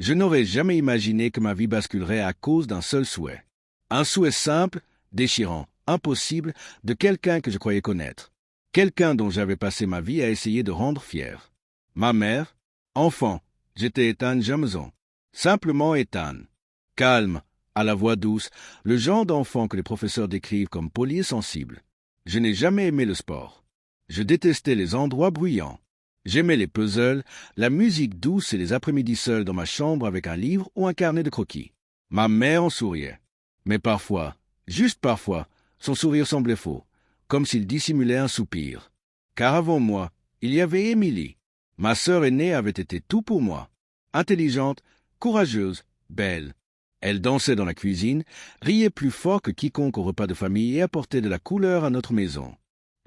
Je n'aurais jamais imaginé que ma vie basculerait à cause d'un seul souhait. Un souhait simple, déchirant, impossible, de quelqu'un que je croyais connaître. Quelqu'un dont j'avais passé ma vie à essayer de rendre fier. Ma mère, enfant, j'étais Ethan Jameson. Simplement Ethan. Calme, à la voix douce, le genre d'enfant que les professeurs décrivent comme poli et sensible. Je n'ai jamais aimé le sport. Je détestais les endroits bruyants. J'aimais les puzzles, la musique douce et les après-midi seuls dans ma chambre avec un livre ou un carnet de croquis. Ma mère en souriait. Mais parfois, juste parfois, son sourire semblait faux, comme s'il dissimulait un soupir. Car avant moi, il y avait Émilie. Ma sœur aînée avait été tout pour moi. Intelligente, courageuse, belle. Elle dansait dans la cuisine, riait plus fort que quiconque au repas de famille et apportait de la couleur à notre maison.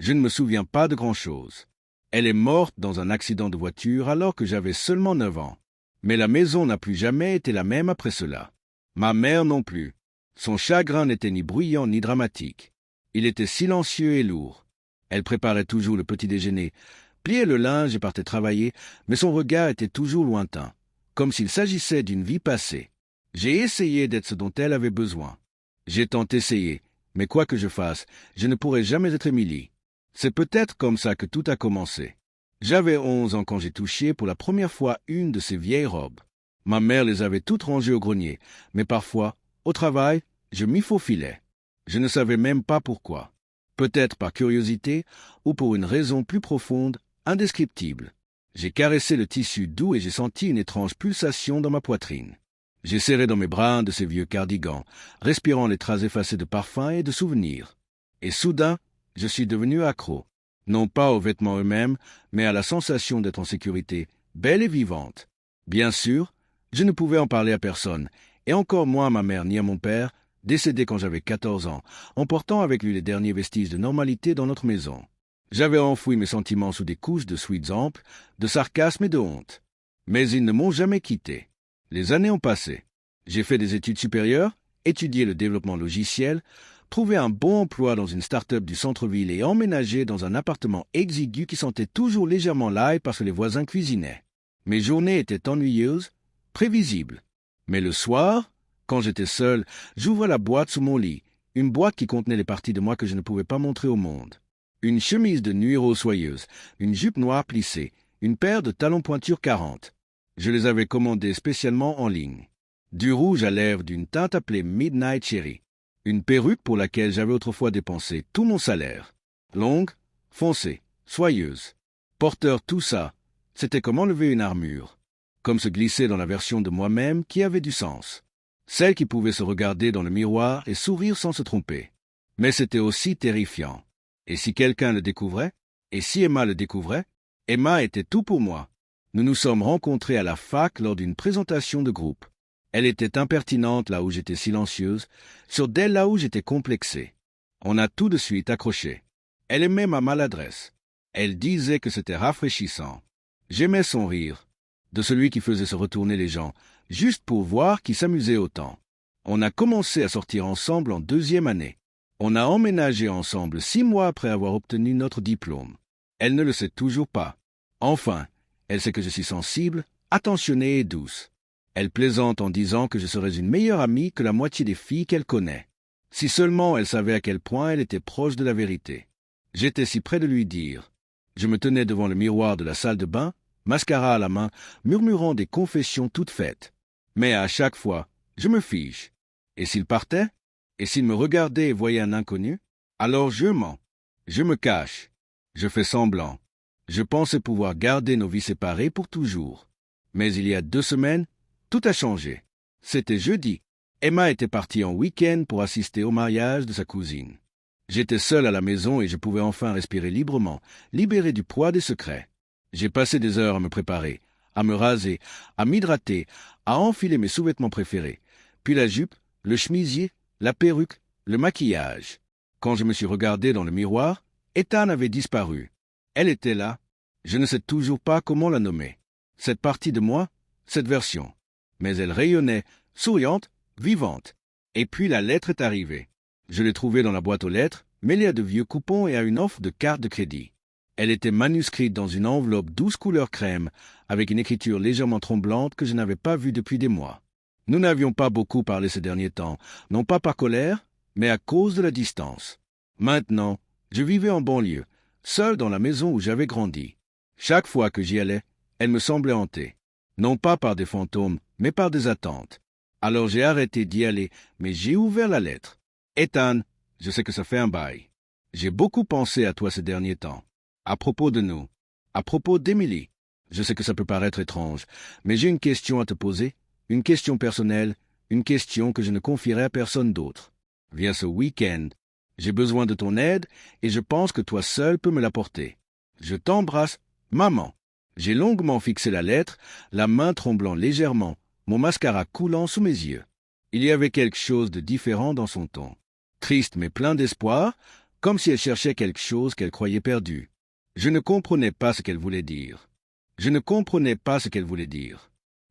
Je ne me souviens pas de grand-chose. Elle est morte dans un accident de voiture alors que j'avais seulement 9 ans. Mais la maison n'a plus jamais été la même après cela. Ma mère non plus. Son chagrin n'était ni bruyant ni dramatique. Il était silencieux et lourd. Elle préparait toujours le petit déjeuner, pliait le linge et partait travailler, mais son regard était toujours lointain, comme s'il s'agissait d'une vie passée. J'ai essayé d'être ce dont elle avait besoin. J'ai tant essayé, mais quoi que je fasse, je ne pourrai jamais être Émilie. C'est peut-être comme ça que tout a commencé. J'avais 11 ans quand j'ai touché pour la première fois une de ces vieilles robes. Ma mère les avait toutes rangées au grenier, mais parfois, au travail, je m'y faufilais. Je ne savais même pas pourquoi. Peut-être par curiosité ou pour une raison plus profonde, indescriptible. J'ai caressé le tissu doux et j'ai senti une étrange pulsation dans ma poitrine. J'ai serré dans mes bras un de ces vieux cardigans, respirant les traces effacées de parfums et de souvenirs. Et soudain, je suis devenu accro. Non pas aux vêtements eux-mêmes, mais à la sensation d'être en sécurité, belle et vivante. Bien sûr, je ne pouvais en parler à personne, et encore moins à ma mère ni à mon père, décédé quand j'avais 14 ans, emportant avec lui les derniers vestiges de normalité dans notre maison. J'avais enfoui mes sentiments sous des couches de suites amples, de sarcasme et de honte. Mais ils ne m'ont jamais quitté. Les années ont passé. J'ai fait des études supérieures, étudié le développement logiciel, trouvé un bon emploi dans une start-up du centre-ville et emménagé dans un appartement exigu qui sentait toujours légèrement l'ail parce que les voisins cuisinaient. Mes journées étaient ennuyeuses, prévisibles. Mais le soir, quand j'étais seul, j'ouvrais la boîte sous mon lit, une boîte qui contenait les parties de moi que je ne pouvais pas montrer au monde. Une chemise de nuit rose soyeuse, une jupe noire plissée, une paire de talons pointure 40. Je les avais commandés spécialement en ligne. Du rouge à lèvres d'une teinte appelée Midnight Cherry. Une perruque pour laquelle j'avais autrefois dépensé tout mon salaire. Longue, foncée, soyeuse. Porteur tout ça, c'était comme enlever une armure. Comme se glisser dans la version de moi-même qui avait du sens. Celle qui pouvait se regarder dans le miroir et sourire sans se tromper. Mais c'était aussi terrifiant. Et si quelqu'un le découvrait? Et si Emma le découvrait? Emma était tout pour moi. Nous nous sommes rencontrés à la fac lors d'une présentation de groupe. Elle était impertinente là où j'étais silencieuse, sur d'elle là où j'étais complexé. On a tout de suite accroché. Elle aimait ma maladresse. Elle disait que c'était rafraîchissant. J'aimais son rire, de celui qui faisait se retourner les gens, juste pour voir qui s'amusait autant. On a commencé à sortir ensemble en 2e année. On a emménagé ensemble 6 mois après avoir obtenu notre diplôme. Elle ne le sait toujours pas. Enfin, elle sait que je suis sensible, attentionnée et douce. Elle plaisante en disant que je serais une meilleure amie que la moitié des filles qu'elle connaît. Si seulement elle savait à quel point elle était proche de la vérité. J'étais si près de lui dire. Je me tenais devant le miroir de la salle de bain, mascara à la main, murmurant des confessions toutes faites. Mais à chaque fois, je me fige. Et s'il partait? Et s'il me regardait et voyait un inconnu? Alors je mens. Je me cache. Je fais semblant. Je pensais pouvoir garder nos vies séparées pour toujours. Mais il y a 2 semaines, tout a changé. C'était jeudi. Emma était partie en week-end pour assister au mariage de sa cousine. J'étais seul à la maison et je pouvais enfin respirer librement, libéré du poids des secrets. J'ai passé des heures à me préparer, à me raser, à m'hydrater, à enfiler mes sous-vêtements préférés, puis la jupe, le chemisier, la perruque, le maquillage. Quand je me suis regardé dans le miroir, Ethan avait disparu. Elle était là. Je ne sais toujours pas comment la nommer. Cette partie de moi, cette version. Mais elle rayonnait, souriante, vivante. Et puis la lettre est arrivée. Je l'ai trouvée dans la boîte aux lettres, mêlée à de vieux coupons et à une offre de carte de crédit. Elle était manuscrite dans une enveloppe 12 couleur crème, avec une écriture légèrement tremblante que je n'avais pas vue depuis des mois. Nous n'avions pas beaucoup parlé ces derniers temps, non pas par colère, mais à cause de la distance. Maintenant, je vivais en banlieue, seul dans la maison où j'avais grandi. Chaque fois que j'y allais, elle me semblait hantée. Non pas par des fantômes, mais par des attentes. Alors j'ai arrêté d'y aller, mais j'ai ouvert la lettre. Ethan, je sais que ça fait un bail. J'ai beaucoup pensé à toi ces derniers temps. À propos de nous. À propos d'Emily. Je sais que ça peut paraître étrange, mais j'ai une question à te poser, une question personnelle, une question que je ne confierai à personne d'autre. Viens ce week-end. J'ai besoin de ton aide et je pense que toi seul peux me l'apporter. Je t'embrasse, maman. J'ai longuement fixé la lettre, la main tremblant légèrement, mon mascara coulant sous mes yeux. Il y avait quelque chose de différent dans son ton. Triste mais plein d'espoir, comme si elle cherchait quelque chose qu'elle croyait perdu. Je ne comprenais pas ce qu'elle voulait dire.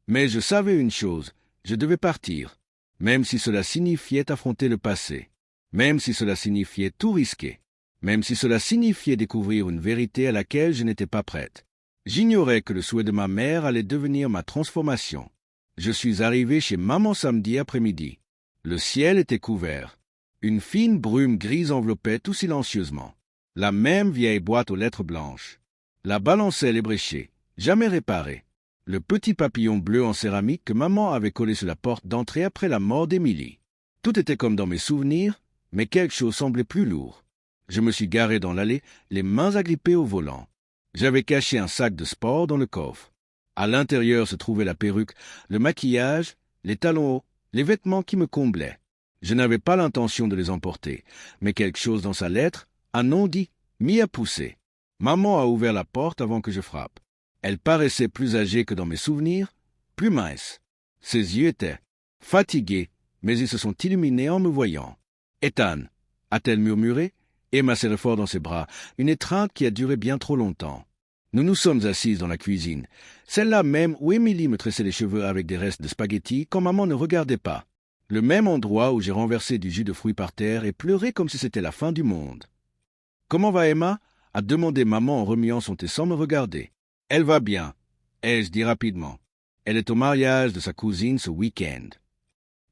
Mais je savais une chose, je devais partir, même si cela signifiait affronter le passé, même si cela signifiait tout risquer, même si cela signifiait découvrir une vérité à laquelle je n'étais pas prête. J'ignorais que le souhait de ma mère allait devenir ma transformation. Je suis arrivé chez maman samedi après-midi. Le ciel était couvert. Une fine brume grise enveloppait tout silencieusement. La même vieille boîte aux lettres blanches. La balancelle ébréchée, jamais réparée. Le petit papillon bleu en céramique que maman avait collé sur la porte d'entrée après la mort d'Émilie. Tout était comme dans mes souvenirs, mais quelque chose semblait plus lourd. Je me suis garé dans l'allée, les mains agrippées au volant. J'avais caché un sac de sport dans le coffre. À l'intérieur se trouvait la perruque, le maquillage, les talons hauts, les vêtements qui me comblaient. Je n'avais pas l'intention de les emporter, mais quelque chose dans sa lettre, un non-dit, m'y a poussé. Maman a ouvert la porte avant que je frappe. Elle paraissait plus âgée que dans mes souvenirs, plus mince. Ses yeux étaient fatigués, mais ils se sont illuminés en me voyant. « Ethan » a-t-elle murmuré, et m'a serré fort dans ses bras, une étreinte qui a duré bien trop longtemps. Nous nous sommes assises dans la cuisine, celle-là même où Émilie me tressait les cheveux avec des restes de spaghettis quand maman ne regardait pas. Le même endroit où j'ai renversé du jus de fruits par terre et pleuré comme si c'était la fin du monde. « Comment va Emma » a demandé maman en remuant son thé sans me regarder. « Elle va bien, ai-je dit rapidement. Elle est au mariage de sa cousine ce week-end. »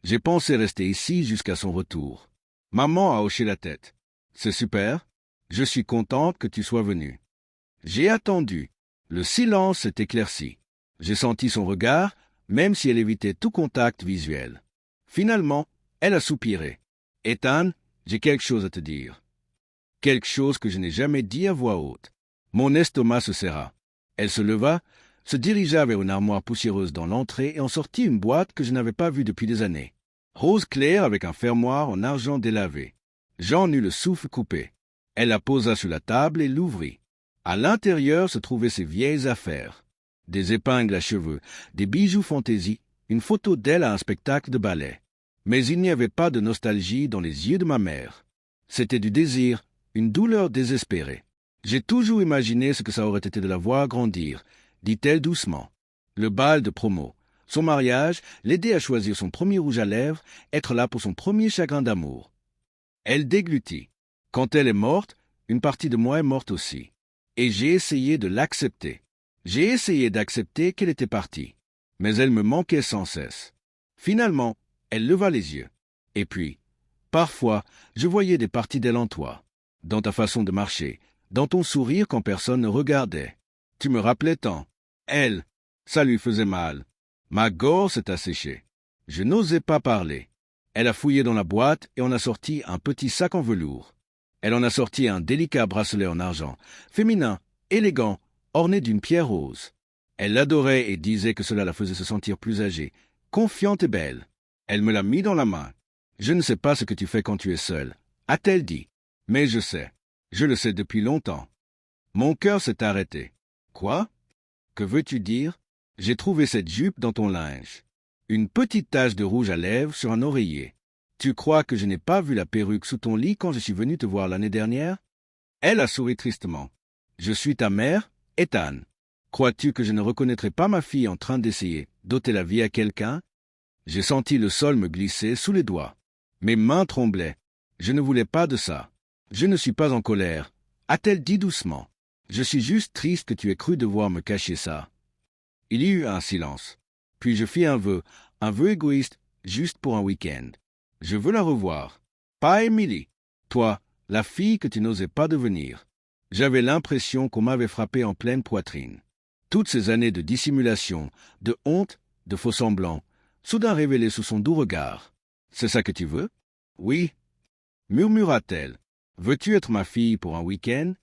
J'ai pensé rester ici jusqu'à son retour. Maman a hoché la tête. « C'est super. Je suis contente que tu sois venue. » J'ai attendu. Le silence s'est éclairci. J'ai senti son regard, même si elle évitait tout contact visuel. Finalement, elle a soupiré. « Ethan, j'ai quelque chose à te dire. » Quelque chose que je n'ai jamais dit à voix haute. Mon estomac se serra. Elle se leva, se dirigea vers une armoire poussiéreuse dans l'entrée et en sortit une boîte que je n'avais pas vue depuis des années. Rose claire avec un fermoir en argent délavé. J'en eus le souffle coupé. Elle la posa sur la table et l'ouvrit. À l'intérieur se trouvaient ses vieilles affaires. Des épingles à cheveux, des bijoux fantaisie, une photo d'elle à un spectacle de ballet. Mais il n'y avait pas de nostalgie dans les yeux de ma mère. C'était du désir, une douleur désespérée. J'ai toujours imaginé ce que ça aurait été de la voir grandir, dit-elle doucement. Le bal de promo, son mariage, l'aider à choisir son premier rouge à lèvres, être là pour son premier chagrin d'amour. Elle déglutit. Quand elle est morte, une partie de moi est morte aussi. Et j'ai essayé de l'accepter. J'ai essayé d'accepter qu'elle était partie. Mais elle me manquait sans cesse. Finalement, elle leva les yeux. Et puis, parfois, je voyais des parties d'elle en toi. Dans ta façon de marcher, dans ton sourire quand personne ne regardait. Tu me rappelais tant. Elle, ça lui faisait mal. Ma gorge s'est asséchée. Je n'osais pas parler. Elle a fouillé dans la boîte et en a sorti un petit sac en velours. Elle en a sorti un délicat bracelet en argent, féminin, élégant, orné d'une pierre rose. Elle l'adorait et disait que cela la faisait se sentir plus âgée, confiante et belle. Elle me l'a mis dans la main. « Je ne sais pas ce que tu fais quand tu es seule, » a-t-elle dit. « Mais je sais. Je le sais depuis longtemps. » Mon cœur s'est arrêté. « Quoi? Que veux-tu dire? » J'ai trouvé cette jupe dans ton linge. Une petite tache de rouge à lèvres sur un oreiller. Tu crois que je n'ai pas vu la perruque sous ton lit quand je suis venu te voir l'année dernière? Elle a souri tristement. Je suis ta mère, Ethan. Crois-tu que je ne reconnaîtrai pas ma fille en train d'essayer d'ôter la vie à quelqu'un? J'ai senti le sol me glisser sous les doigts. Mes mains tremblaient. Je ne voulais pas de ça. Je ne suis pas en colère, a-t-elle dit doucement. Je suis juste triste que tu aies cru devoir me cacher ça. Il y eut un silence. Puis je fis un vœu égoïste, juste pour un week-end. Je veux la revoir. Pas Emily. Toi, la fille que tu n'osais pas devenir. J'avais l'impression qu'on m'avait frappé en pleine poitrine. Toutes ces années de dissimulation, de honte, de faux-semblants, soudain révélées sous son doux regard. C'est ça que tu veux? Oui, murmura-t-elle. Veux-tu être ma fille pour un week-end?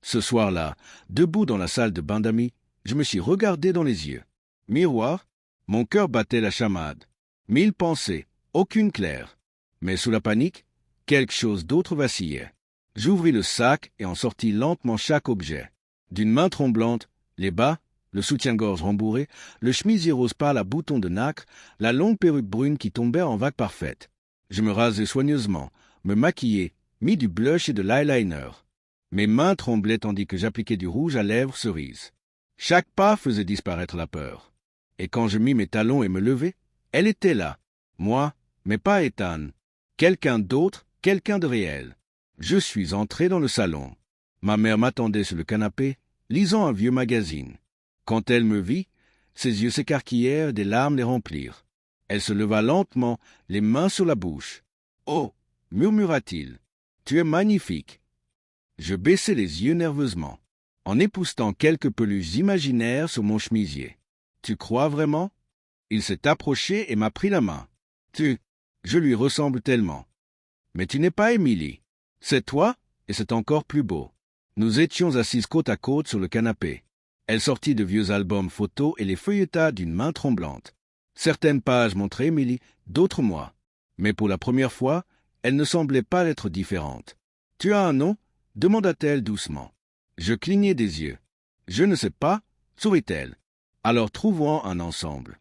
Ce soir-là, debout dans la salle de bain d'amis, je me suis regardé dans les yeux. Miroir, mon cœur battait la chamade. 1000 pensées, aucune claire. Mais sous la panique, quelque chose d'autre vacillait. J'ouvris le sac et en sortis lentement chaque objet. D'une main tremblante, les bas, le soutien-gorge rembourré, le chemisier rose pâle à boutons de nacre, la longue perruque brune qui tombait en vagues parfaites. Je me rasai soigneusement, me maquillai, mis du blush et de l'eyeliner. Mes mains tremblaient tandis que j'appliquais du rouge à lèvres cerise. Chaque pas faisait disparaître la peur. Et quand je mis mes talons et me levai, elle était là. Moi, mais pas Ethan. Quelqu'un d'autre, quelqu'un de réel. Je suis entré dans le salon. Ma mère m'attendait sur le canapé, lisant un vieux magazine. Quand elle me vit, ses yeux s'écarquillèrent et des larmes les remplirent. Elle se leva lentement, les mains sur la bouche. « Oh » murmura-t-il, « tu es magnifique !» Je baissai les yeux nerveusement, en époussetant quelques peluches imaginaires sur mon chemisier. « Tu crois vraiment ?» Il s'est approché et m'a pris la main. « Je lui ressemble tellement. »« Mais tu n'es pas Emily. C'est toi, et c'est encore plus beau. » Nous étions assises côte à côte sur le canapé. Elle sortit de vieux albums photos et les feuilleta d'une main tremblante. Certaines pages montraient Emily, d'autres moi. Mais pour la première fois, elle ne semblait pas être différente. « Tu as un nom ?» demanda-t-elle doucement. Je clignai des yeux. « Je ne sais pas » sourit-elle. « Alors trouvons un ensemble. »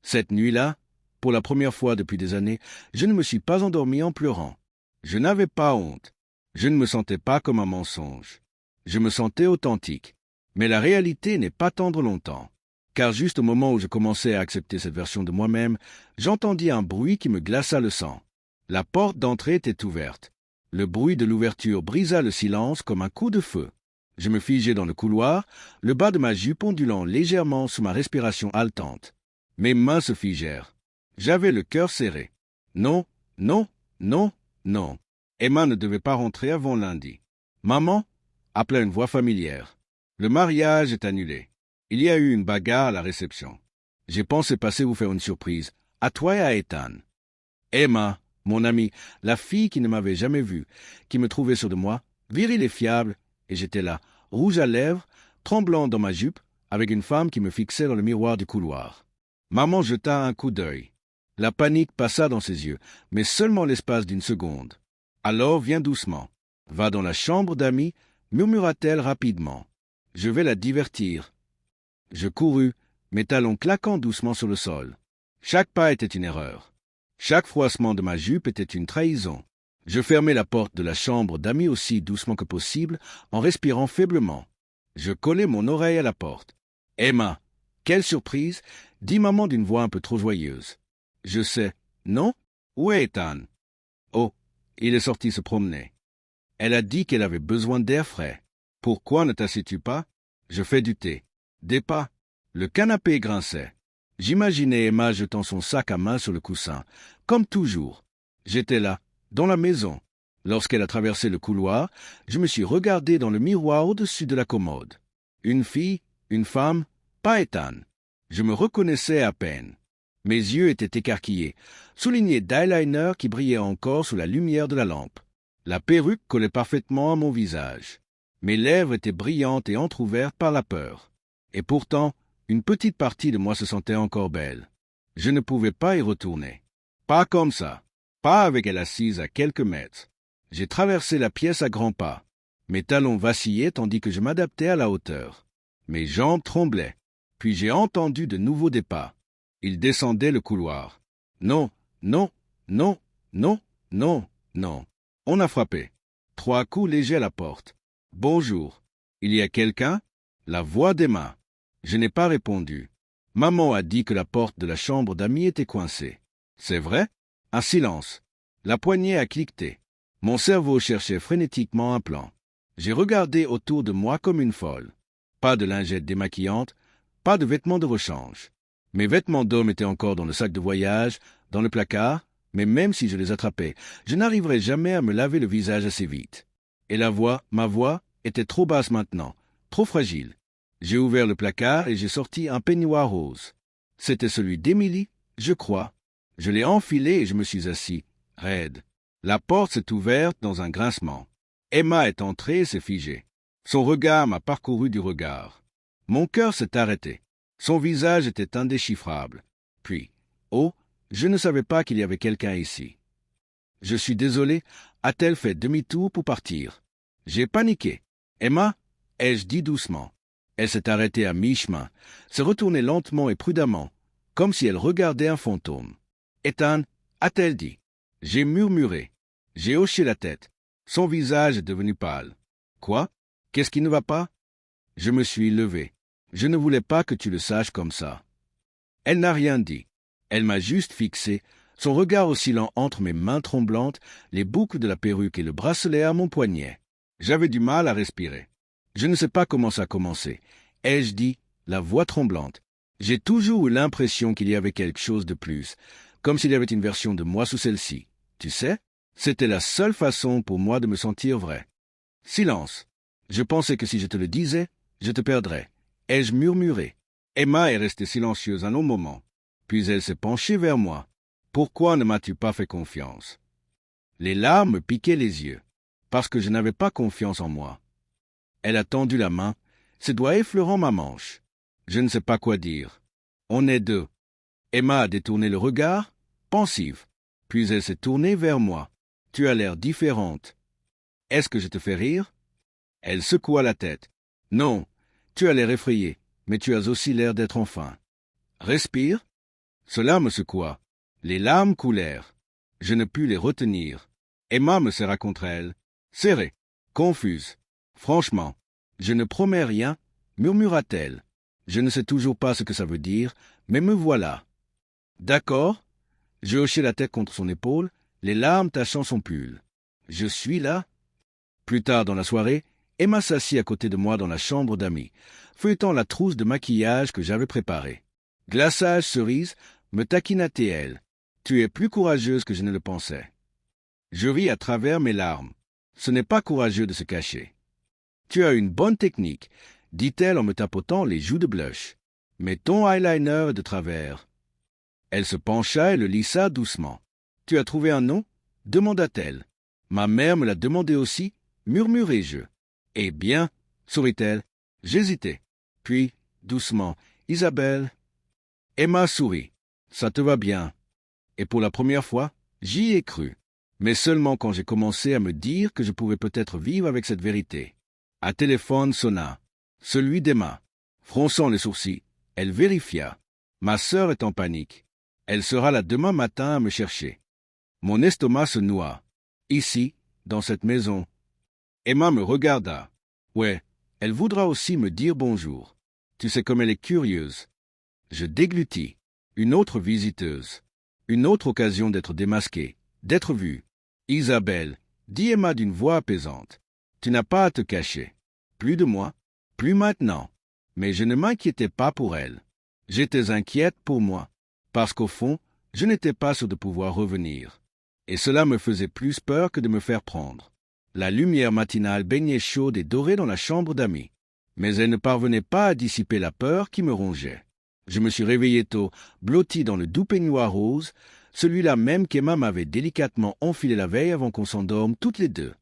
Cette nuit-là, pour la première fois depuis des années, je ne me suis pas endormi en pleurant. Je n'avais pas honte. Je ne me sentais pas comme un mensonge. Je me sentais authentique. Mais la réalité n'est pas tendre longtemps. Car juste au moment où je commençais à accepter cette version de moi-même, j'entendis un bruit qui me glaça le sang. La porte d'entrée était ouverte. Le bruit de l'ouverture brisa le silence comme un coup de feu. Je me figeai dans le couloir, le bas de ma jupe ondulant légèrement sous ma respiration haletante. Mes mains se figèrent. J'avais le cœur serré. Non, non, non, non. Emma ne devait pas rentrer avant lundi. « Maman » appela une voix familière. « Le mariage est annulé. Il y a eu une bagarre à la réception. J'ai pensé passer vous faire une surprise, à toi et à Ethan. » Emma, mon amie, la fille qui ne m'avait jamais vu, qui me trouvait sûr de moi, virile et fiable, et j'étais là, rouge à lèvres, tremblant dans ma jupe, avec une femme qui me fixait dans le miroir du couloir. Maman jeta un coup d'œil. La panique passa dans ses yeux, mais seulement l'espace d'une seconde. Alors viens doucement. Va dans la chambre d'amis, murmura-t-elle rapidement. Je vais la divertir. Je courus, mes talons claquant doucement sur le sol. Chaque pas était une erreur. Chaque froissement de ma jupe était une trahison. Je fermai la porte de la chambre d'amis aussi doucement que possible, en respirant faiblement. Je collai mon oreille à la porte. « Emma, quelle surprise !» dit maman d'une voix un peu trop joyeuse. « Je sais. Non? Où est Ethan? » « Oh, il est sorti se promener. Elle a dit qu'elle avait besoin d'air frais. Pourquoi ne t'assieds-tu pas? Je fais du thé. Des pas. » Le canapé grinçait. J'imaginais Emma jetant son sac à main sur le coussin, comme toujours. J'étais là, dans la maison. Lorsqu'elle a traversé le couloir, je me suis regardé dans le miroir au-dessus de la commode. Une fille, une femme, pas Ethan. Je me reconnaissais à peine. Mes yeux étaient écarquillés, soulignés d'eyeliner qui brillait encore sous la lumière de la lampe. La perruque collait parfaitement à mon visage. Mes lèvres étaient brillantes et entr'ouvertes par la peur. Et pourtant, une petite partie de moi se sentait encore belle. Je ne pouvais pas y retourner. Pas comme ça. Pas avec elle assise à quelques mètres. J'ai traversé la pièce à grands pas. Mes talons vacillaient tandis que je m'adaptais à la hauteur. Mes jambes tremblaient. Puis j'ai entendu de nouveau des pas. Ils descendaient le couloir. Non, non, non, non, non, non. On a frappé. 3 coups légers à la porte. Bonjour. Il y a quelqu'un? La voix d'Emma. Je n'ai pas répondu. Maman a dit que la porte de la chambre d'amis était coincée. C'est vrai? Un silence. La poignée a cliqueté. Mon cerveau cherchait frénétiquement un plan. J'ai regardé autour de moi comme une folle. Pas de lingettes démaquillantes, pas de vêtements de rechange. Mes vêtements d'homme étaient encore dans le sac de voyage, dans le placard, mais même si je les attrapais, je n'arriverais jamais à me laver le visage assez vite. Et ma voix, était trop basse maintenant, trop fragile. J'ai ouvert le placard et j'ai sorti un peignoir rose. C'était celui d'Émilie, je crois. Je l'ai enfilé et je me suis assis, raide. La porte s'est ouverte dans un grincement. Emma est entrée et s'est figée. Son regard m'a parcouru du regard. Mon cœur s'est arrêté. Son visage était indéchiffrable. Puis, oh, je ne savais pas qu'il y avait quelqu'un ici. Je suis désolé, a-t-elle fait demi-tour pour partir? J'ai paniqué. Emma, ai-je dit doucement. Elle s'est arrêtée à mi-chemin, s'est retournée lentement et prudemment, comme si elle regardait un fantôme. Ethan, a-t-elle dit. J'ai murmuré. J'ai hoché la tête. Son visage est devenu pâle. Quoi? Qu'est-ce qui ne va pas? Je me suis levé. Je ne voulais pas que tu le saches comme ça. Elle n'a rien dit. Elle m'a juste fixé, son regard oscillant entre mes mains tremblantes, les boucles de la perruque et le bracelet à mon poignet. J'avais du mal à respirer. Je ne sais pas comment ça a commencé. Ai-je dit, la voix tremblante. J'ai toujours eu l'impression qu'il y avait quelque chose de plus, comme s'il y avait une version de moi sous celle-ci. Tu sais, c'était la seule façon pour moi de me sentir vrai. Silence. Je pensais que si je te le disais, je te perdrais. Ai-je murmuré? Emma est restée silencieuse un long moment. Puis elle s'est penchée vers moi. Pourquoi ne m'as-tu pas fait confiance? Les larmes me piquaient les yeux, parce que je n'avais pas confiance en moi. Elle a tendu la main, ses doigts effleurant ma manche. Je ne sais pas quoi dire. On est deux. Emma a détourné le regard, pensive. Puis elle s'est tournée vers moi. Tu as l'air différente. Est-ce que je te fais rire? Elle secoua la tête. Non, tu as l'air effrayé, mais tu as aussi l'air d'être enfin. Respire. Cela me secoua. Les larmes coulèrent. Je ne pus les retenir. Emma me serra contre elle, serrée, confuse. Franchement, je ne promets rien, murmura-t-elle. Je ne sais toujours pas ce que ça veut dire, mais me voilà. D'accord. Je hochai la tête contre son épaule, les larmes tachant son pull. Je suis là. Plus tard dans la soirée, Emma s'assit à côté de moi dans la chambre d'amis, feuilletant la trousse de maquillage que j'avais préparée. Glaçage cerise, me taquina-t-elle. Tu es plus courageuse que je ne le pensais. Je ris à travers mes larmes. Ce n'est pas courageux de se cacher. Tu as une bonne technique, dit-elle en me tapotant les joues de blush. Mais ton eyeliner est de travers. Elle se pencha et le lissa doucement. Tu as trouvé un nom? Demanda-t-elle. Ma mère me l'a demandé aussi, murmurai-je. Eh bien, sourit-elle. J'hésitais. Puis, doucement, Isabelle. Emma sourit. Ça te va bien. Et pour la première fois, j'y ai cru. Mais seulement quand j'ai commencé à me dire que je pouvais peut-être vivre avec cette vérité. Un téléphone sonna. Celui d'Emma. Fronçant les sourcils, elle vérifia. Ma sœur est en panique. Elle sera là demain matin à me chercher. Mon estomac se noua. Ici, dans cette maison. Emma me regarda. Ouais, elle voudra aussi me dire bonjour. Tu sais comme elle est curieuse. Je déglutis. Une autre visiteuse. Une autre occasion d'être démasquée, d'être vue. Isabelle, dit Emma d'une voix apaisante. Tu n'as pas à te cacher. Plus de moi, plus maintenant. Mais je ne m'inquiétais pas pour elle. J'étais inquiète pour moi, parce qu'au fond, je n'étais pas sûr de pouvoir revenir. Et cela me faisait plus peur que de me faire prendre. La lumière matinale baignait chaude et dorée dans la chambre d'amis. Mais elle ne parvenait pas à dissiper la peur qui me rongeait. Je me suis réveillé tôt, blotti dans le doux peignoir rose, celui-là même qu'Emma m'avait délicatement enfilé la veille avant qu'on s'endorme toutes les deux.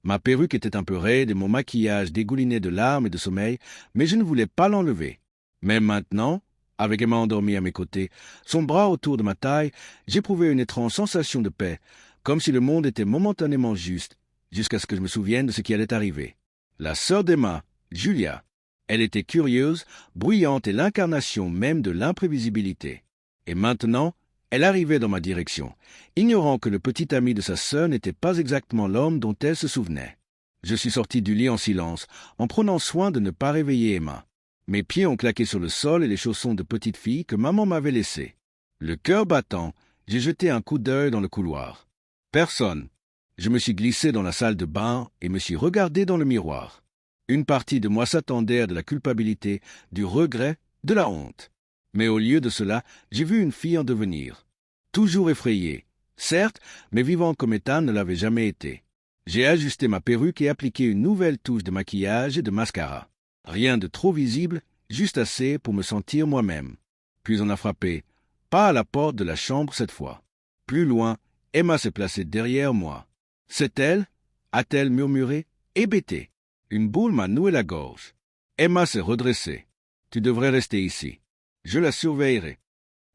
Ma perruque était un peu raide et mon maquillage dégoulinait de larmes et de sommeil, mais je ne voulais pas l'enlever. Même maintenant, avec Emma endormie à mes côtés, son bras autour de ma taille, j'éprouvais une étrange sensation de paix, comme si le monde était momentanément juste, jusqu'à ce que je me souvienne de ce qui allait arriver. La sœur d'Emma, Julia. Elle était curieuse, bruyante et l'incarnation même de l'imprévisibilité. Et maintenant, elle arrivait dans ma direction, ignorant que le petit ami de sa sœur n'était pas exactement l'homme dont elle se souvenait. Je suis sorti du lit en silence, en prenant soin de ne pas réveiller Emma. Mes pieds ont claqué sur le sol et les chaussons de petite fille que maman m'avait laissés. Le cœur battant, j'ai jeté un coup d'œil dans le couloir. Personne. Je me suis glissé dans la salle de bain et me suis regardé dans le miroir. Une partie de moi s'attendait à de la culpabilité, du regret, de la honte. Mais au lieu de cela, j'ai vu une fille en devenir. Toujours effrayée, certes, mais vivante comme Ethan ne l'avait jamais été. J'ai ajusté ma perruque et appliqué une nouvelle touche de maquillage et de mascara. Rien de trop visible, juste assez pour me sentir moi-même. Puis on a frappé, pas à la porte de la chambre cette fois. Plus loin, Emma s'est placée derrière moi. C'est elle, a-t-elle murmuré, hébétée. Une boule m'a noué la gorge. Emma s'est redressée. Tu devrais rester ici. Je la surveillerai.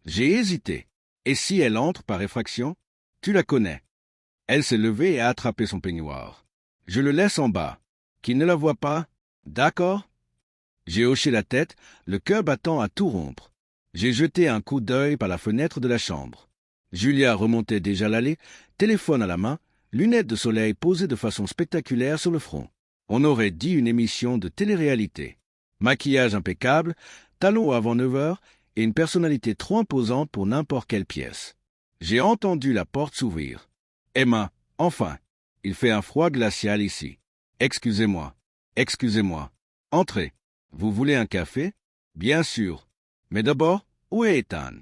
J'ai hésité. Et si elle entre par effraction? Tu la connais. Elle s'est levée et a attrapé son peignoir. Je le laisse en bas. Qu'il ne la voie pas? D'accord? J'ai hoché la tête, le cœur battant à tout rompre. J'ai jeté un coup d'œil par la fenêtre de la chambre. Julia remontait déjà l'allée, téléphone à la main, lunettes de soleil posées de façon spectaculaire sur le front. On aurait dit une émission de télé-réalité. Maquillage impeccable, talons avant 9 heures et une personnalité trop imposante pour n'importe quelle pièce. J'ai entendu la porte s'ouvrir. Emma, enfin, il fait un froid glacial ici. Excusez-moi, excusez-moi. Entrez. Vous voulez un café? Bien sûr. Mais d'abord, où est Ethan?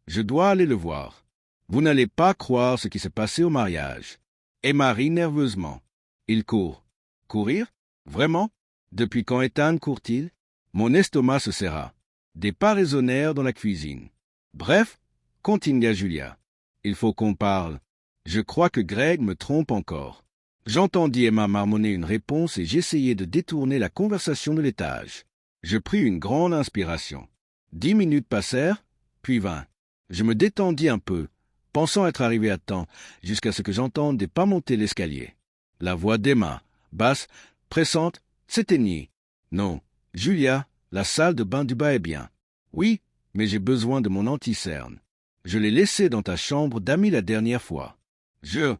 Je dois aller le voir. Vous n'allez pas croire ce qui s'est passé au mariage. Emma rit nerveusement. Il court. Courir? Vraiment? Depuis quand Ethan court-il? Mon estomac se serra. Des pas résonnèrent dans la cuisine. Bref, continua Julia. Il faut qu'on parle. Je crois que Greg me trompe encore. J'entendis Emma marmonner une réponse et j'essayai de détourner la conversation de l'étage. Je pris une grande inspiration. 10 minutes passèrent, puis 20. Je me détendis un peu, pensant être arrivé à temps, jusqu'à ce que j'entende des pas monter l'escalier. La voix d'Emma, basse, pressante, s'éteignit. Non, Julia, la salle de bain du bas est bien. Oui, mais j'ai besoin de mon anti-cerne. Je l'ai laissé dans ta chambre d'amis la dernière fois. Je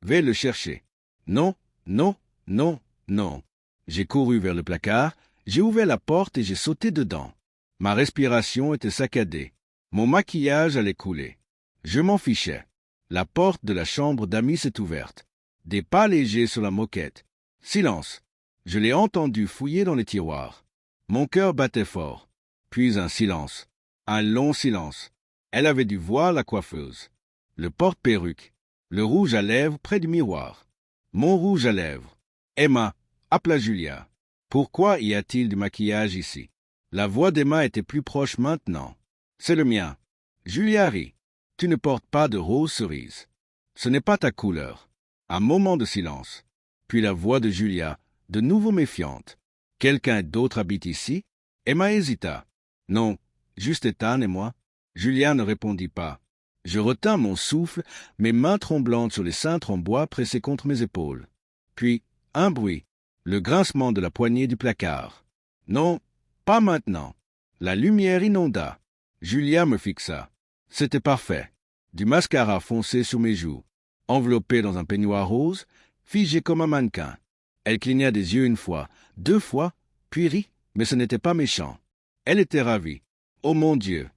vais le chercher. Non, non, non, non. J'ai couru vers le placard, j'ai ouvert la porte et j'ai sauté dedans. Ma respiration était saccadée. Mon maquillage allait couler. Je m'en fichais. La porte de la chambre d'amis s'est ouverte. Des pas légers sur la moquette. Silence. Je l'ai entendu fouiller dans les tiroirs. Mon cœur battait fort. Puis un silence. Un long silence. Elle avait dû voir la coiffeuse. Le porte-perruque. Le rouge à lèvres près du miroir. Mon rouge à lèvres. Emma, appela Julia. Pourquoi y a-t-il du maquillage ici? La voix d'Emma était plus proche maintenant. C'est le mien. Julia rit. Tu ne portes pas de rose cerise. Ce n'est pas ta couleur. Un moment de silence. Puis la voix de Julia, de nouveau méfiante. Quelqu'un d'autre habite ici? Emma hésita. Non, juste Ethan et moi. Julia ne répondit pas. Je retins mon souffle, mes mains tremblantes sur les cintres en bois pressés contre mes épaules. Puis, un bruit, le grincement de la poignée du placard. Non, pas maintenant. La lumière inonda. Julia me fixa. C'était parfait. Du mascara foncé sur mes joues. Enveloppée dans un peignoir rose, figée comme un mannequin. Elle cligna des yeux une fois, 2 fois, puis rit, mais ce n'était pas méchant. Elle était ravie. Oh mon Dieu!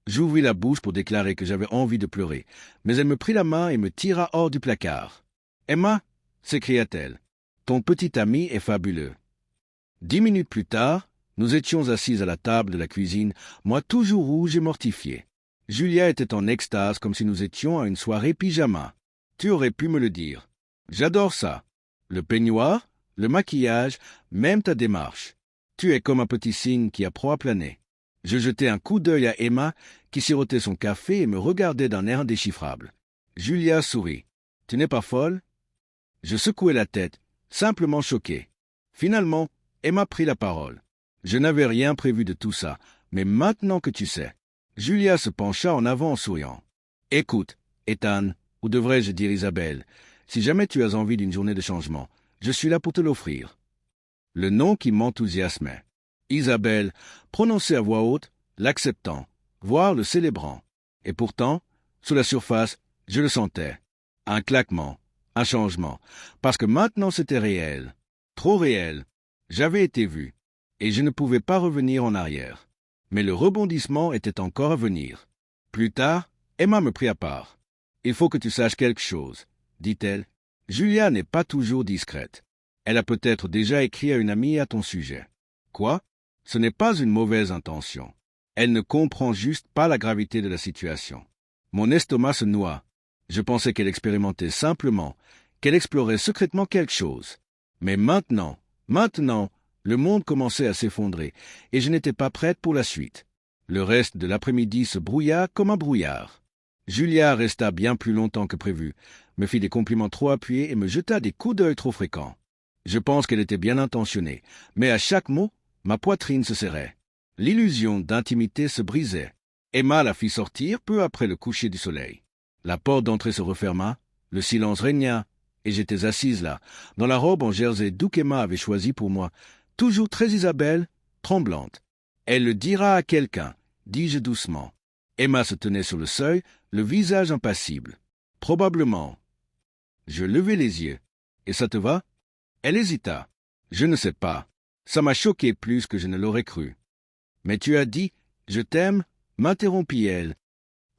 J'ouvris la bouche pour déclarer que j'avais envie de pleurer, mais elle me prit la main et me tira hors du placard. « Emma » s'écria-t-elle, « ton petit ami est fabuleux. » 10 minutes plus tard, nous étions assises à la table de la cuisine, moi toujours rouge et mortifié. Julia était en extase comme si nous étions à une soirée pyjama. Tu aurais pu me le dire. J'adore ça. Le peignoir, le maquillage, même ta démarche. Tu es comme un petit cygne qui a proie à planer. Je jetai un coup d'œil à Emma, qui sirotait son café et me regardait d'un air indéchiffrable. Julia sourit. « Tu n'es pas folle ?» Je secouai la tête, simplement choqué. Finalement, Emma prit la parole. Je n'avais rien prévu de tout ça, mais maintenant que tu sais. Julia se pencha en avant en souriant. « Écoute, Ethan, ou devrais-je dire Isabelle, si jamais tu as envie d'une journée de changement, je suis là pour te l'offrir. » Le nom qui m'enthousiasmait. Isabelle, prononcé à voix haute, l'acceptant, voire le célébrant. Et pourtant, sous la surface, je le sentais. Un claquement, un changement, parce que maintenant c'était réel, trop réel. J'avais été vu, et je ne pouvais pas revenir en arrière. Mais le rebondissement était encore à venir. Plus tard, Emma me prit à part. « Il faut que tu saches quelque chose, dit-elle. Julia n'est pas toujours discrète. Elle a peut-être déjà écrit à une amie à ton sujet. Quoi? Ce n'est pas une mauvaise intention. Elle ne comprend juste pas la gravité de la situation. Mon estomac se noie. Je pensais qu'elle expérimentait simplement, qu'elle explorait secrètement quelque chose. Mais maintenant, le monde commençait à s'effondrer, et je n'étais pas prête pour la suite. Le reste de l'après-midi se brouilla comme un brouillard. Julia resta bien plus longtemps que prévu, me fit des compliments trop appuyés et me jeta des coups d'œil trop fréquents. Je pense qu'elle était bien intentionnée, mais à chaque mot, ma poitrine se serrait. L'illusion d'intimité se brisait. Emma la fit sortir peu après le coucher du soleil. La porte d'entrée se referma, le silence régna, et j'étais assise là, dans la robe en jersey d'où qu'Emma avait choisi pour moi, toujours très Isabelle, tremblante. Elle le dira à quelqu'un, dis-je doucement. Emma se tenait sur le seuil, le visage impassible. Probablement. Je levai les yeux. Et ça te va? Elle hésita. Je ne sais pas. Ça m'a choqué plus que je ne l'aurais cru. Mais tu as dit, je t'aime, m'interrompit-elle.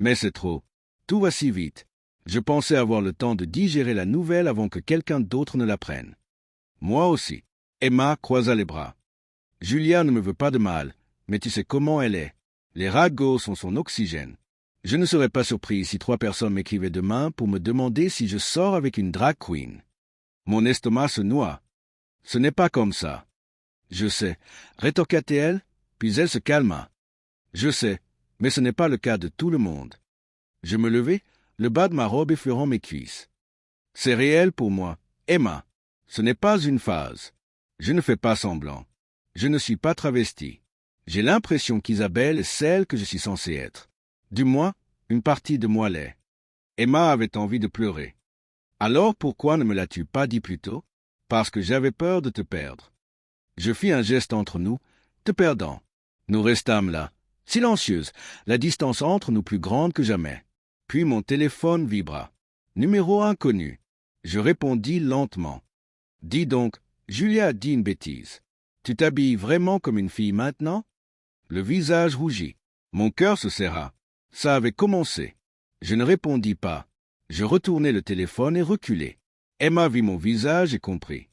Mais c'est trop. Tout va si vite. Je pensais avoir le temps de digérer la nouvelle avant que quelqu'un d'autre ne l'apprenne. Moi aussi. Emma croisa les bras. Julia ne me veut pas de mal, mais tu sais comment elle est. Les ragots sont son oxygène. Je ne serais pas surpris si 3 personnes m'écrivaient demain pour me demander si je sors avec une drag queen. Mon estomac se noie. Ce n'est pas comme ça. Je sais, rétorqua-t-elle, puis elle se calma. Je sais, mais ce n'est pas le cas de tout le monde. Je me levai, le bas de ma robe effleurant mes cuisses. C'est réel pour moi, Emma. Ce n'est pas une phase. Je ne fais pas semblant. Je ne suis pas travesti. J'ai l'impression qu'Isabelle est celle que je suis censé être. Du moins, une partie de moi l'est. Emma avait envie de pleurer. Alors pourquoi ne me l'as-tu pas dit plus tôt? Parce que j'avais peur de te perdre. Je fis un geste entre nous, te perdant. Nous restâmes là, silencieuses, la distance entre nous plus grande que jamais. Puis mon téléphone vibra. Numéro inconnu. Je répondis lentement. Dis donc, Julia a dit une bêtise. Tu t'habilles vraiment comme une fille maintenant? Le visage rougit. Mon cœur se serra. Ça avait commencé. Je ne répondis pas. Je retournai le téléphone et reculai. Emma vit mon visage et comprit.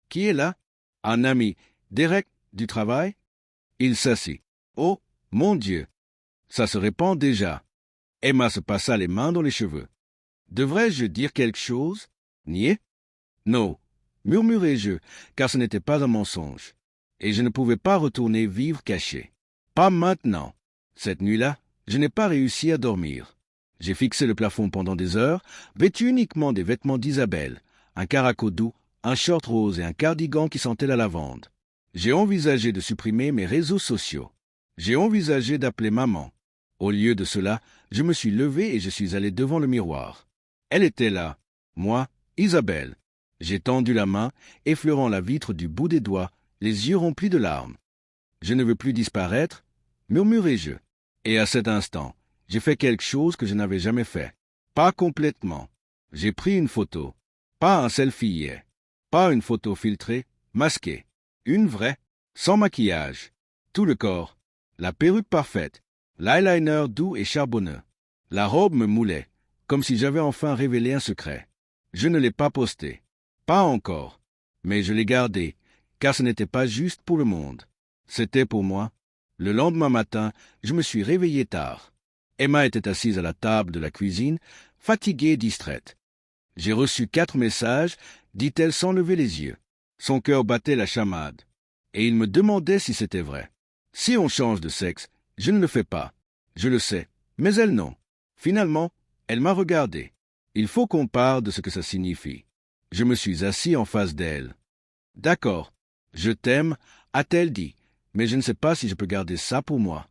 Qui est là? Un ami. Derek, du travail? Il s'assit. Oh, mon Dieu! Ça se répand déjà. Emma se passa les mains dans les cheveux. Devrais-je dire quelque chose? Nier? Non, murmurai-je, car ce n'était pas un mensonge. Et je ne pouvais pas retourner vivre caché. Pas maintenant. Cette nuit-là, je n'ai pas réussi à dormir. J'ai fixé le plafond pendant des heures, vêtu uniquement des vêtements d'Isabelle, un caraco doux, un short rose et un cardigan qui sentait la lavande. J'ai envisagé de supprimer mes réseaux sociaux. J'ai envisagé d'appeler maman. Au lieu de cela, je me suis levé et je suis allé devant le miroir. Elle était là. Moi, Isabelle. J'ai tendu la main, effleurant la vitre du bout des doigts, les yeux remplis de larmes. Je ne veux plus disparaître, murmurai-je. Et à cet instant, j'ai fait quelque chose que je n'avais jamais fait. Pas complètement. J'ai pris une photo. Pas un selfie, pas une photo filtrée, masquée. Une vraie, sans maquillage. Tout le corps. La perruque parfaite. L'eyeliner doux et charbonneux. La robe me moulait, comme si j'avais enfin révélé un secret. Je ne l'ai pas posté. Pas encore. Mais je l'ai gardé, car ce n'était pas juste pour le monde. C'était pour moi. Le lendemain matin, je me suis réveillé tard. Emma était assise à la table de la cuisine, fatiguée et distraite. J'ai reçu 4 messages, dit-elle sans lever les yeux. Son cœur battait la chamade. Et il me demandait si c'était vrai. Si on change de sexe, je ne le fais pas. Je le sais. Mais elle non. Finalement, elle m'a regardé. Il faut qu'on parle de ce que ça signifie. Je me suis assis en face d'elle. D'accord. Je t'aime, a-t-elle dit. Mais je ne sais pas si je peux garder ça pour moi.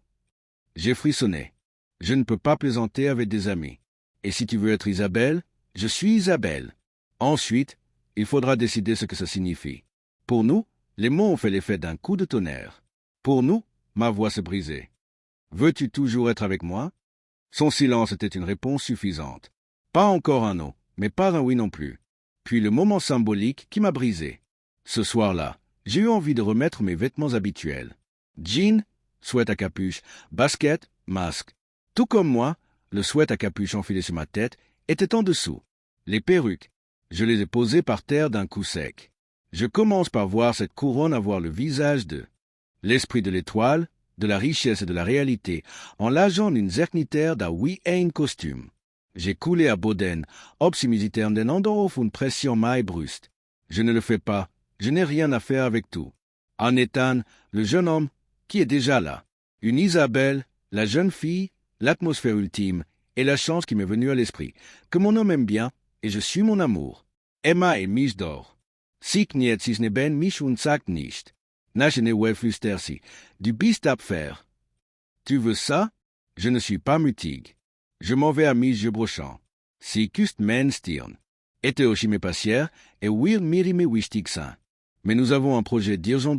J'ai frissonné. Je ne peux pas plaisanter avec des amis. Et si tu veux être Isabelle, je suis Isabelle. Ensuite, il faudra décider ce que ça signifie. Pour nous, les mots ont fait l'effet d'un coup de tonnerre. Pour nous, ma voix se brisait. Veux-tu toujours être avec moi? Son silence était une réponse suffisante. Pas encore un non, mais pas un oui non plus. Puis le moment symbolique qui m'a brisé. Ce soir-là, j'ai eu envie de remettre mes vêtements habituels. Jean, sweat à capuche, basket, masque. Tout comme moi, le sweat à capuche enfilé sur ma tête était en dessous. Les perruques. Je les ai posés par terre d'un coup sec. Je commence par voir cette couronne avoir le visage de l'esprit de l'étoile, de la richesse et de la réalité, en l'agent d'une zernitaire da oui ein costume. J'ai coulé à Boden, optimisitaire den andorf une pression mai brust. Je ne le fais pas, je n'ai rien à faire avec tout. En Ethan, le jeune homme, qui est déjà là. Une Isabelle, la jeune fille, l'atmosphère ultime, et la chance qui m'est venue à l'esprit, que mon homme aime bien, et je suis mon amour. Emma et mich d'or. Sieg niet sis ne ben mich und sagt nicht. Nach ne wel flüstersi. Du bist abfaire. Tu veux ça? Je ne suis pas mutig. Je m'en vais à mich brochant. Si kust men stirn. Ete oshime passière, et will mirime wichtig sein. Mais nous avons un projet d'urgent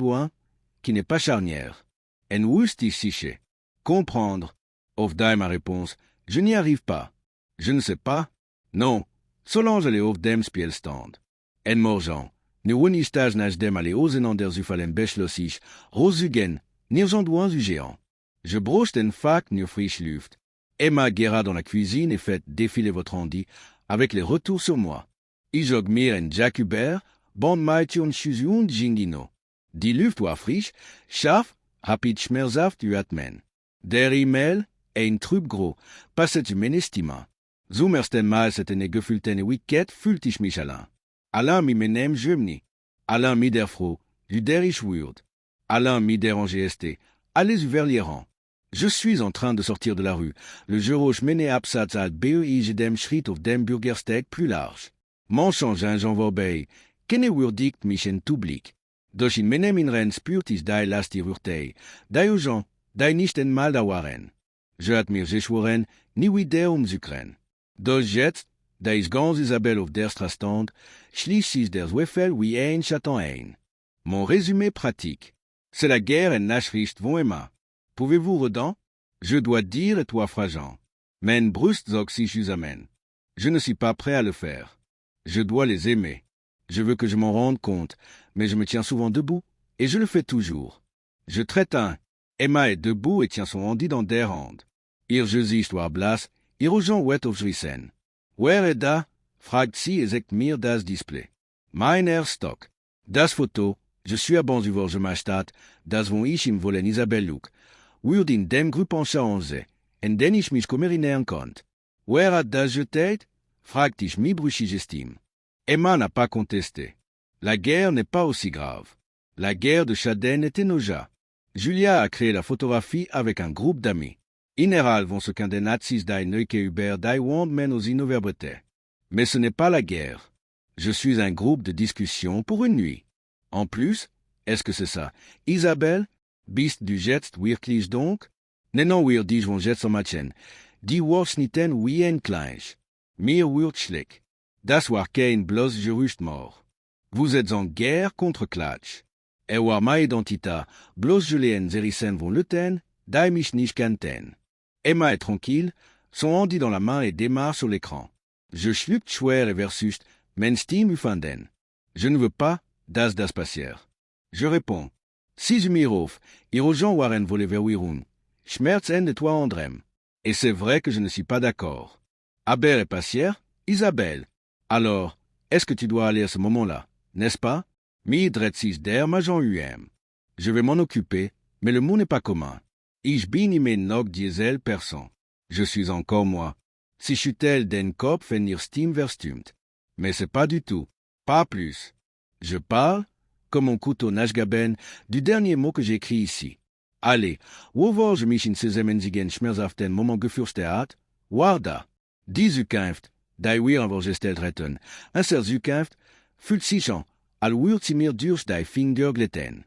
qui n'est pas charnière. En wustig siche. Comprendre. Of die ma réponse. Je n'y arrive pas. Je ne sais pas. Non. Solange alle of dem spielstand. En morgen. Nu wonistage nage dem alle ozenander zufallen beschlossig. Rosugen. Nirgendouin du géant. Je broche den fac nur friche luft. Emma guéra dans la cuisine et fait défiler votre handi avec les retours sur moi. I jog mir en Jack Hubert, bon meitje und Schusion Gingino. Die Luft war frisch, scharf, rapid schmerzhaft u atmen. Der E-Mail, ein trüb gros, passet u menestima. Zum ersten Mal setene gefühltene Wicket fühlt ich mich allein. Allein mi menem Jemni. Allein mi der froh, du der ich würde. Allein mi der en GST. Allez vers les rangs. Je suis en train de sortir de la rue. Le Geroche mene absatz al BEIG dem Schritt auf dem Bürgersteig plus large. Manchang Jean vorbei, kenne würdigt mich en Publik. Doch in menem inren spürt ich dei last die Rürtei, dei urgent, dei nicht en mal dauaren. Je admire geschworen, ni wieder Zukren. Doch jetzt, da is ganz Isabelle auf der Straße stand, schließt sich der Zweifel wie ein Chaton ein. Mon résumé pratique. C'est la guerre en Nachricht von Emma. Pouvez-vous redans? Je dois dire et toi fragant. Men brust zog sich usamen. Je ne suis pas prêt à le faire. Je dois les aimer. Je veux que je m'en rende compte, mais je me tiens souvent debout, et je le fais toujours. Je traite un. Emma est debout et tient son handi dans der Hand. Ihr gezicht war blass, ihr Ogen wet auf Schrissen. Where est da? Fragt sie et zegt mir das Display. Mein Stock. Das Foto, je suis à Bonsuver je Mastaat, das von ich im wollen Isabel Luke. Würde in dem Gruppenschau onze, en den ich mich kommerinären konnt. Where hat das jetait? Fragt ich mi bruchig estime. Emma n'a pas contesté. La guerre n'est pas aussi grave. La guerre de Chaden était Noja. Julia a créé la photographie avec un groupe d'amis. Ineral vont se qu'un des nazis dai Neuke Hubert dai Wand men aux innoverbrete. Mais ce n'est pas la guerre. Je suis un groupe de discussion pour une nuit. En plus, est-ce que c'est ça? Isabelle, bist du jetzt wirklich donc? Non wir dich von jetzt am Matchen. Die Worsniten wie en Kleinsch. Mir wird schlecht. Das war kein bloß Gerücht mort. Vous êtes en guerre contre Klatsch. Er war ma identita, bloß je les zerissen von Luten, dai mich nicht kanten. Emma est tranquille, son handi dans la main et démarre sur l'écran. Je schlupt schwer et versust, men stim ufanden. Je ne veux pas, das passier. Je réponds. Si je m'irruf, irojan waren voler vers Wirun. Schmerz en de toi Andrem. Et c'est vrai que je ne suis pas d'accord. Aber et passier, Isabelle. Alors, est-ce que tu dois aller à ce moment-là, n'est-ce pas? Mi dretsis der majan UM. Je vais m'en occuper, mais le mot n'est pas commun. Ich bin ime nog diesel person. Je suis encore moi. Si chutel den Kopf en ihr Stim verstumt. Mais c'est pas du tout. Pas plus. Je parle, comme mon couteau Nashgaben, du dernier mot que j'écris ici. Allez, wo je mich in semenzigen schmerzhaften moment gefürchtet, warda. Die Zukunft, die wir aber gestellt retten, un cer Zukunft, fühlt sich an, al wird sie mir durch die Finger glätten.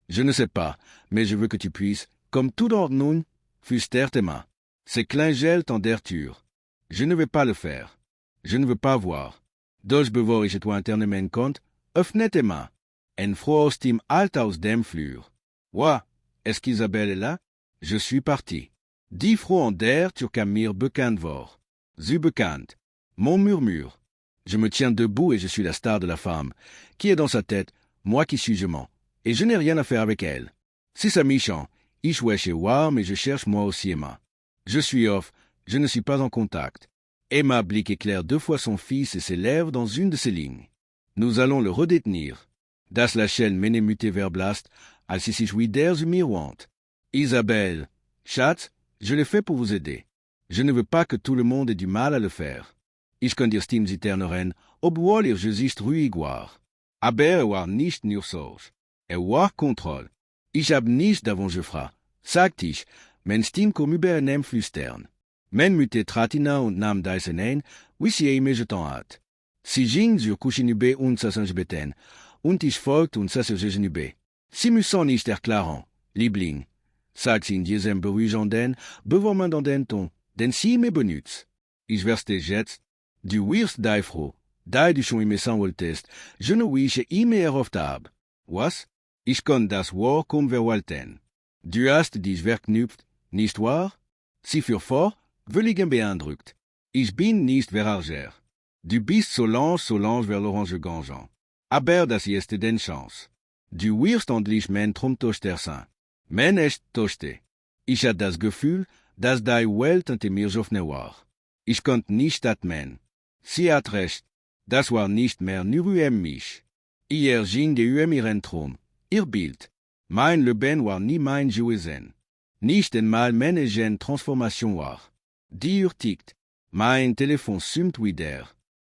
Je ne sais pas, mais je veux que tu puisses, comme tout dans nun, flüstert Emma. C'est klingel tenderture. Je ne vais pas le faire. Je ne veux pas voir. Doch bevor ich etwa internement konnte, öffnet Emma. En froh aus dem Alt aus dem Flur. Wa, est-ce qu'Isabelle est là? Je suis parti. Die froh en der turka mir bekannt vor. Zu bekannt. Mon murmure. Je me tiens debout et je suis la star de la femme, qui est dans sa tête, moi qui suis jument, et je n'ai rien à faire avec elle. Si ça méchant, ich wesh et war, mais je cherche moi aussi Emma. Je suis off, je ne suis pas en contact. Emma Blick éclaire 2 fois son fils et ses lèvres dans une de ces lignes. Nous allons le redétenir. Das Lächeln Menemuté Verblast, als sie sich wieder zu mir wand. Isabelle, Schatz, je l'ai fait pour vous aider. Je ne veux pas que tout le monde ait du mal à le faire. Ich kann dir stimmen sie terneren, obwohl ihr just ruhig war. Aber war nicht nur so. War Kontroll. Ich hab nicht davon gefragt, sagt ich, men stim kom über einem flüstern. Men mütte tratina und nam deisen ein, wie sie me jetan hat. Sie ging zur Kuschinube und Sassangebeten, und ich folgt und Sassangebeten. Sie müssen nicht erklären, Liebling, sagt sie in diesem beruhigenden, bewurmenden Ton, den sie me benutzt. Ich verste jetzt, du wirst dei froh, dei du schon immer sein wolltest, je ne wische immer erhofft hab. Was? Ich kann das Wort kaum verwalten. Du hast dich verknüpft, nicht wahr? Sie für vor, völlig beeindruckt. Ich bin nicht verarger. Du bist Solange vers l'orange gangeant. Aber das ist den Chance. Du wirst endlich mein Traumtochter sein. Men echt tochte. Ich hatte das Gefühl, dass die Welt unter mir offen war. Ich konnte nicht atmen. Sie hat recht. Das war nicht mehr nur mich. Ihr ging die ihren Traum. Ihr Bild. Mein Leben war nie mein gewesen. Nicht einmal meine Transformation war. Die Uhr tickt. Mein Telefon summt wieder.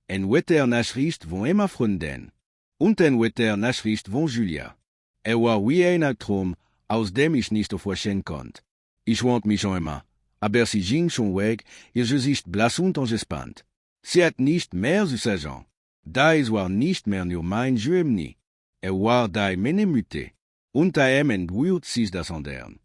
Ein Wetter-Nachricht von Emma Freundin. Und ein Wetter-Nachricht von Julia. War wie ein Traum, aus dem ich nicht aufwachen konnte. Ich want mich schon immer. Aber sie ging schon weg, ihr Gesicht blass und angespannt. Sie hat nicht mehr zu sagen. Das war nicht mehr nur mein Jemni. War die meine Mütte. Und daheim entwirrt sie das anderen.